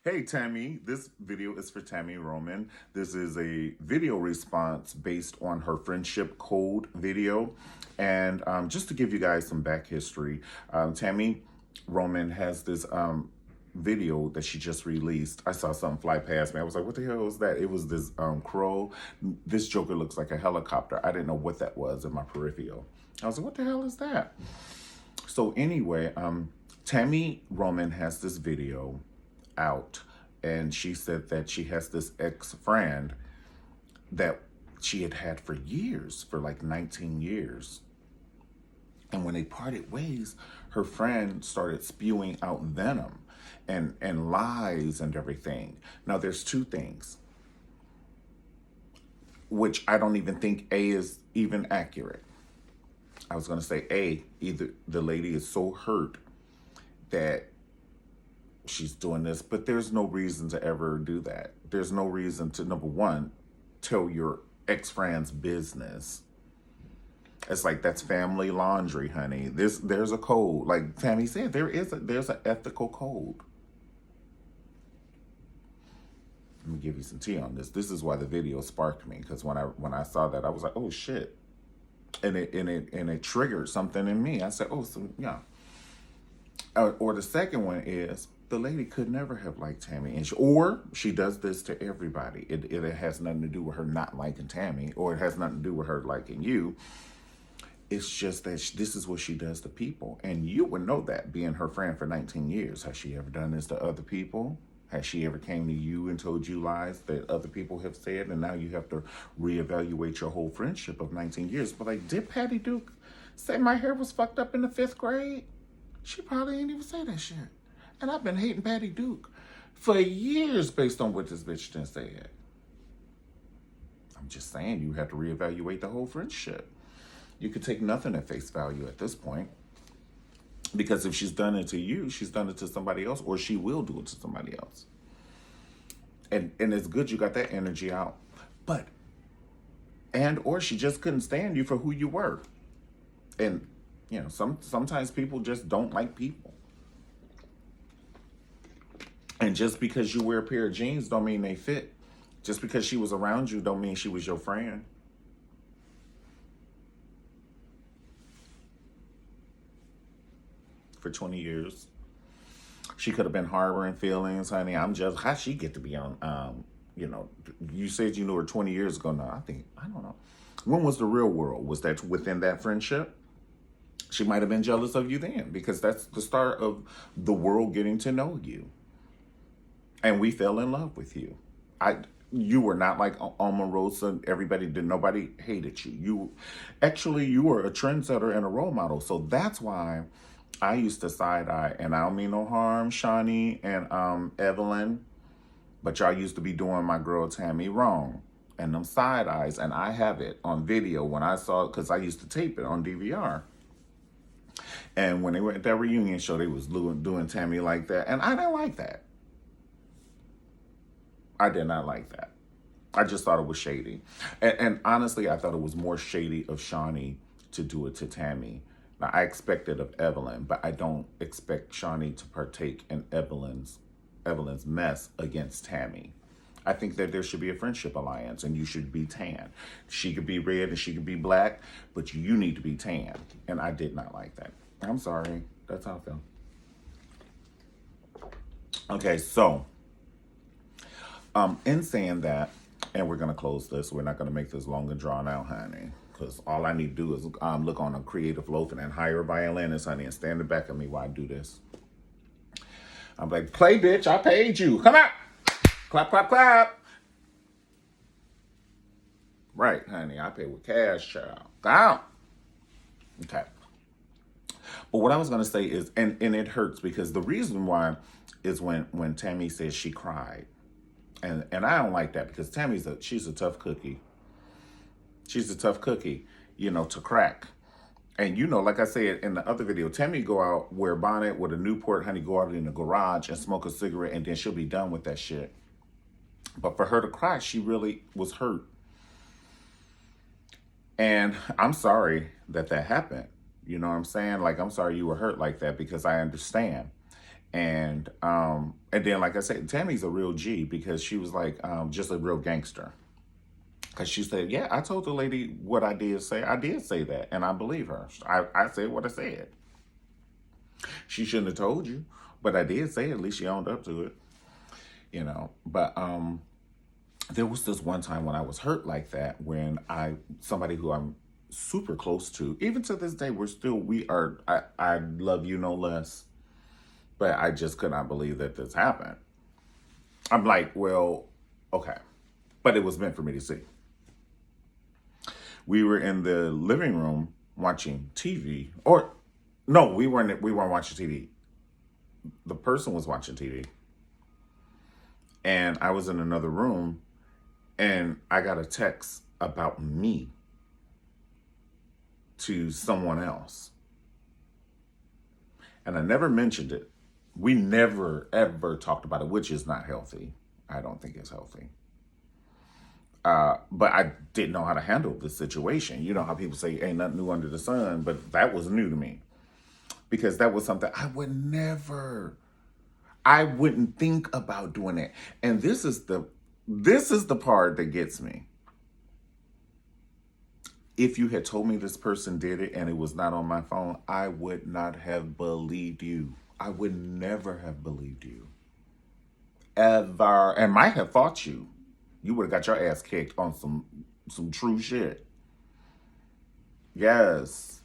Hey Tammy, this video is for Tami Roman. This is a video response based on her friendship code video. And just to give you guys some back history, Tami Roman has this video that she just released. I saw something fly past me. I was like, what the hell was that? It was this crow. This joker looks like a helicopter. I didn't know what that was in my peripheral. I was like, what the hell is that? So anyway, Tami Roman has this video out, and she said that she has this ex-friend that she had had for years, for like 19 years. And when they parted ways, her friend started spewing out venom and lies and everything. Now there's two things, which I don't even think A is even accurate. I was gonna say A, either the lady is so hurt that she's doing this, but there's no reason to ever do that. There's no reason to, number one, tell your ex-friend's business. It's like, that's family laundry, honey. There's a code. Like Tammy said, there's an ethical code. Let me give you some tea on this. This is why the video sparked me, because when I saw that, I was like, oh shit. And it triggered something in me. I said, oh, so yeah. Or the second one is, the lady could never have liked Tammy, and she does this to everybody. It has nothing to do with her not liking Tammy, or it has nothing to do with her liking you. It's just that this is what she does to people, and you would know that, being her friend for 19 years. Has she ever done this to other people? Has she ever came to you and told you lies that other people have said, and now you have to reevaluate your whole friendship of 19 years? But like, did Patty Duke say my hair was fucked up in the 5th grade? She probably ain't even say that shit. And I've been hating Patty Duke for years based on what this bitch done said. I'm just saying, you have to reevaluate the whole friendship. You could take nothing at face value at this point. Because if she's done it to you, she's done it to somebody else, or she will do it to somebody else. And it's good you got that energy out. But, or she just couldn't stand you for who you were. And, you know, sometimes people just don't like people. And just because you wear a pair of jeans don't mean they fit. Just because she was around you don't mean she was your friend. For 20 years. She could have been harboring feelings, honey. I'm just, how she get to be on, you know, you said you knew her 20 years ago. No, I don't know. When was the real world? Was that within that friendship? She might have been jealous of you then, because that's the start of the world getting to know you. And we fell in love with you. You were not like Omarosa. Nobody hated you. You were a trendsetter and a role model. So that's why I used to side eye, and I don't mean no harm, Shawnee and Evelyn, but y'all used to be doing my girl Tammy wrong, and them side eyes, and I have it on video when I saw it, because I used to tape it on DVR. And when they were at that reunion show, they was doing Tammy like that, and I didn't like that. I did not like that. I just thought it was shady. And honestly, I thought it was more shady of Shawnee to do it to Tammy. Now, I expect it of Evelyn, but I don't expect Shawnee to partake in Evelyn's mess against Tammy. I think that there should be a friendship alliance, and you should be tan. She could be red and she could be black, but you need to be tan. And I did not like that. I'm sorry. That's how I feel. Okay, so in saying that, and we're going to close this. We're not going to make this long and drawn out, honey, because all I need to do is look on a creative loaf and then hire a violinist, honey, and stand in the back of me while I do this. I'm like, play, bitch. I paid you. Come on. Clap, clap, clap. Right, honey. I pay with cash, child. Down. Okay. But what I was going to say is, and it hurts, because the reason why is when Tammy says she cried. And I don't like that, because she's a tough cookie. She's a tough cookie, you know, to crack. And, you know, like I said in the other video, Tammy go out, wear a bonnet with a Newport, honey, go out in the garage and smoke a cigarette, and then she'll be done with that shit. But for her to cry, she really was hurt. And I'm sorry that happened. You know what I'm saying? Like, I'm sorry you were hurt like that, because I understand. And then, like I said, Tammy's a real G because she was like just a real gangster. Because she said, yeah, I told the lady what I did say. I did say that, and I believe her. I said what I said. She shouldn't have told you, but I did say it. At least she owned up to it, you know. But there was this one time when I was hurt like that when somebody who I'm super close to, even to this day, I love you no less, but I just could not believe that this happened. I'm like, well, okay, but it was meant for me to see. We were in the living room watching TV, or no, we weren't watching TV. The person was watching TV, and I was in another room, and I got a text about me to someone else. And I never mentioned it. We never, ever talked about it, which is not healthy. I don't think it's healthy. But I didn't know how to handle the situation. You know how people say, ain't nothing new under the sun, but that was new to me. Because that was something I wouldn't think about doing it. And this is the part that gets me. If you had told me this person did it and it was not on my phone, I would not have believed you. I would never have believed you. Ever. And might have fought you. You would have got your ass kicked on some true shit. Yes.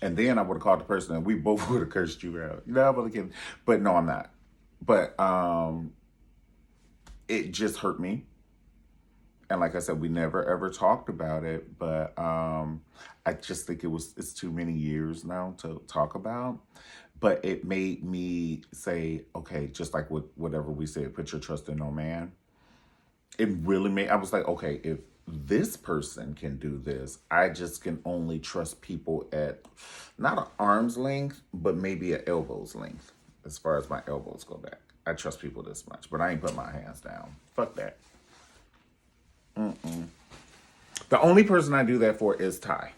And then I would have called the person and we both would have cursed you out. You know, I'm only kidding. But no, I'm not. But it just hurt me. And like I said, we never ever talked about it, but I just think it's too many years now to talk about. But it made me say, okay, just like whatever we said, put your trust in no man. It really made, I was like, okay, if this person can do this, I just can only trust people at not an arm's length, but maybe an elbow's length, as far as my elbows go back. I trust people this much, but I ain't put my hands down. Fuck that. The only person I do that for is Ty.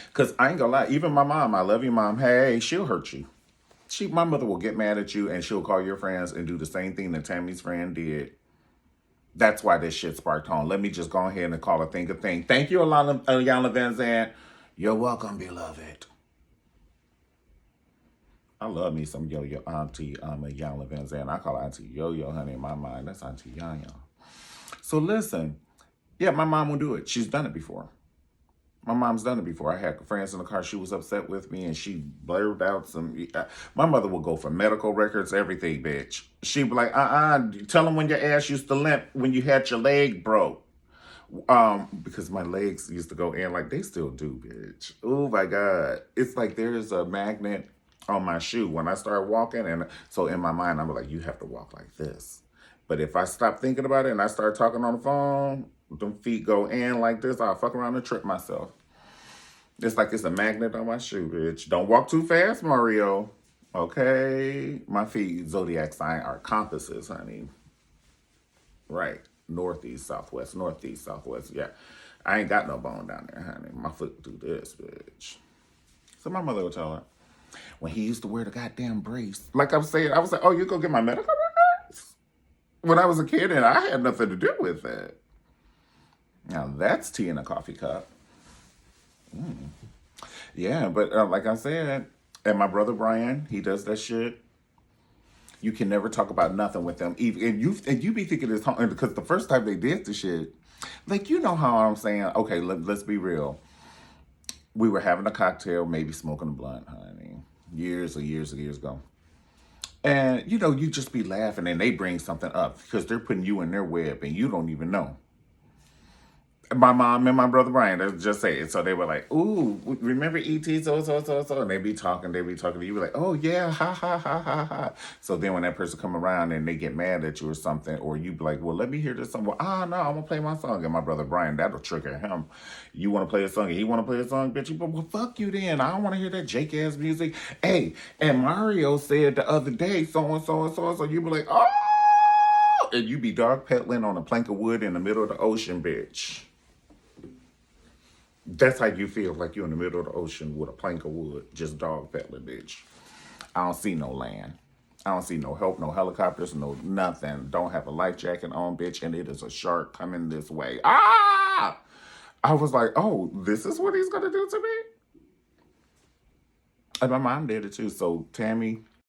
Because I ain't gonna lie, even my mom, I love you, mom. Hey, she'll hurt you. My mother will get mad at you and she'll call your friends and do the same thing that Tammy's friend did. That's why this shit sparked on. Let me just go ahead and call a thing a thing. Thank you, Alana Van Zandt. You're welcome, beloved. I love me some Yo-Yo Auntie Yana Van Zandt. I call her Auntie Yo-Yo, honey, in my mind. That's Auntie Yana. So listen, yeah, my mom will do it. She's done it before. My mom's done it before. I had friends in the car. She was upset with me, and she blurted out some. My mother will go for medical records, everything, bitch. She'd be like, tell them when your ass used to limp when you had your leg broke. Because my legs used to go in like they still do, bitch. Oh my God. It's like there is a magnet on my shoe when I start walking. And so in my mind, I'm like, you have to walk like this. But if I stop thinking about it and I start talking on the phone, them feet go in like this, I'll fuck around and trip myself. It's like it's a magnet on my shoe, bitch. Don't walk too fast, Mario. Okay? My feet, zodiac sign, are compasses, honey. Right. Northeast, southwest, northeast, southwest. Yeah. I ain't got no bone down there, honey. My foot do this, bitch. So my mother would tell her, when he used to wear the goddamn brace, like I'm saying, I was like, oh, you go get my medical records? When I was a kid, and I had nothing to do with that. Now that's tea in a coffee cup. Yeah, but like I said, and my brother Brian, he does that shit. You can never talk about nothing with them. And you be thinking it's hard, because the first time they did the shit, like, you know how I'm saying, okay, let's be real. We were having a cocktail, maybe smoking a blunt, honey, years ago. And, you know, you just be laughing and they bring something up because they're putting you in their web and you don't even know. My mom and my brother Brian, they just say it. So they were like, ooh, remember E.T. so. And they be talking to you. Be like, oh yeah, ha, ha, ha, ha, ha. So then when that person come around and they get mad at you or something, or you be like, well, let me hear this song. Well, no, I'm going to play my song. And my brother Brian, that'll trigger him. You want to play a song and he want to play a song, bitch? But well, fuck you then. I don't want to hear that Jake-ass music. Hey, and Mario said the other day, so. You be like, oh! And you be dog peddling on a plank of wood in the middle of the ocean, bitch. That's how you feel, like you're in the middle of the ocean with a plank of wood, just dog peddling, bitch. I don't see no land. I don't see no help, no helicopters, no nothing. Don't have a life jacket on, bitch, and it is a shark coming this way. Ah! I was like, oh, this is what he's gonna do to me? And my mom did it too. So Tammy,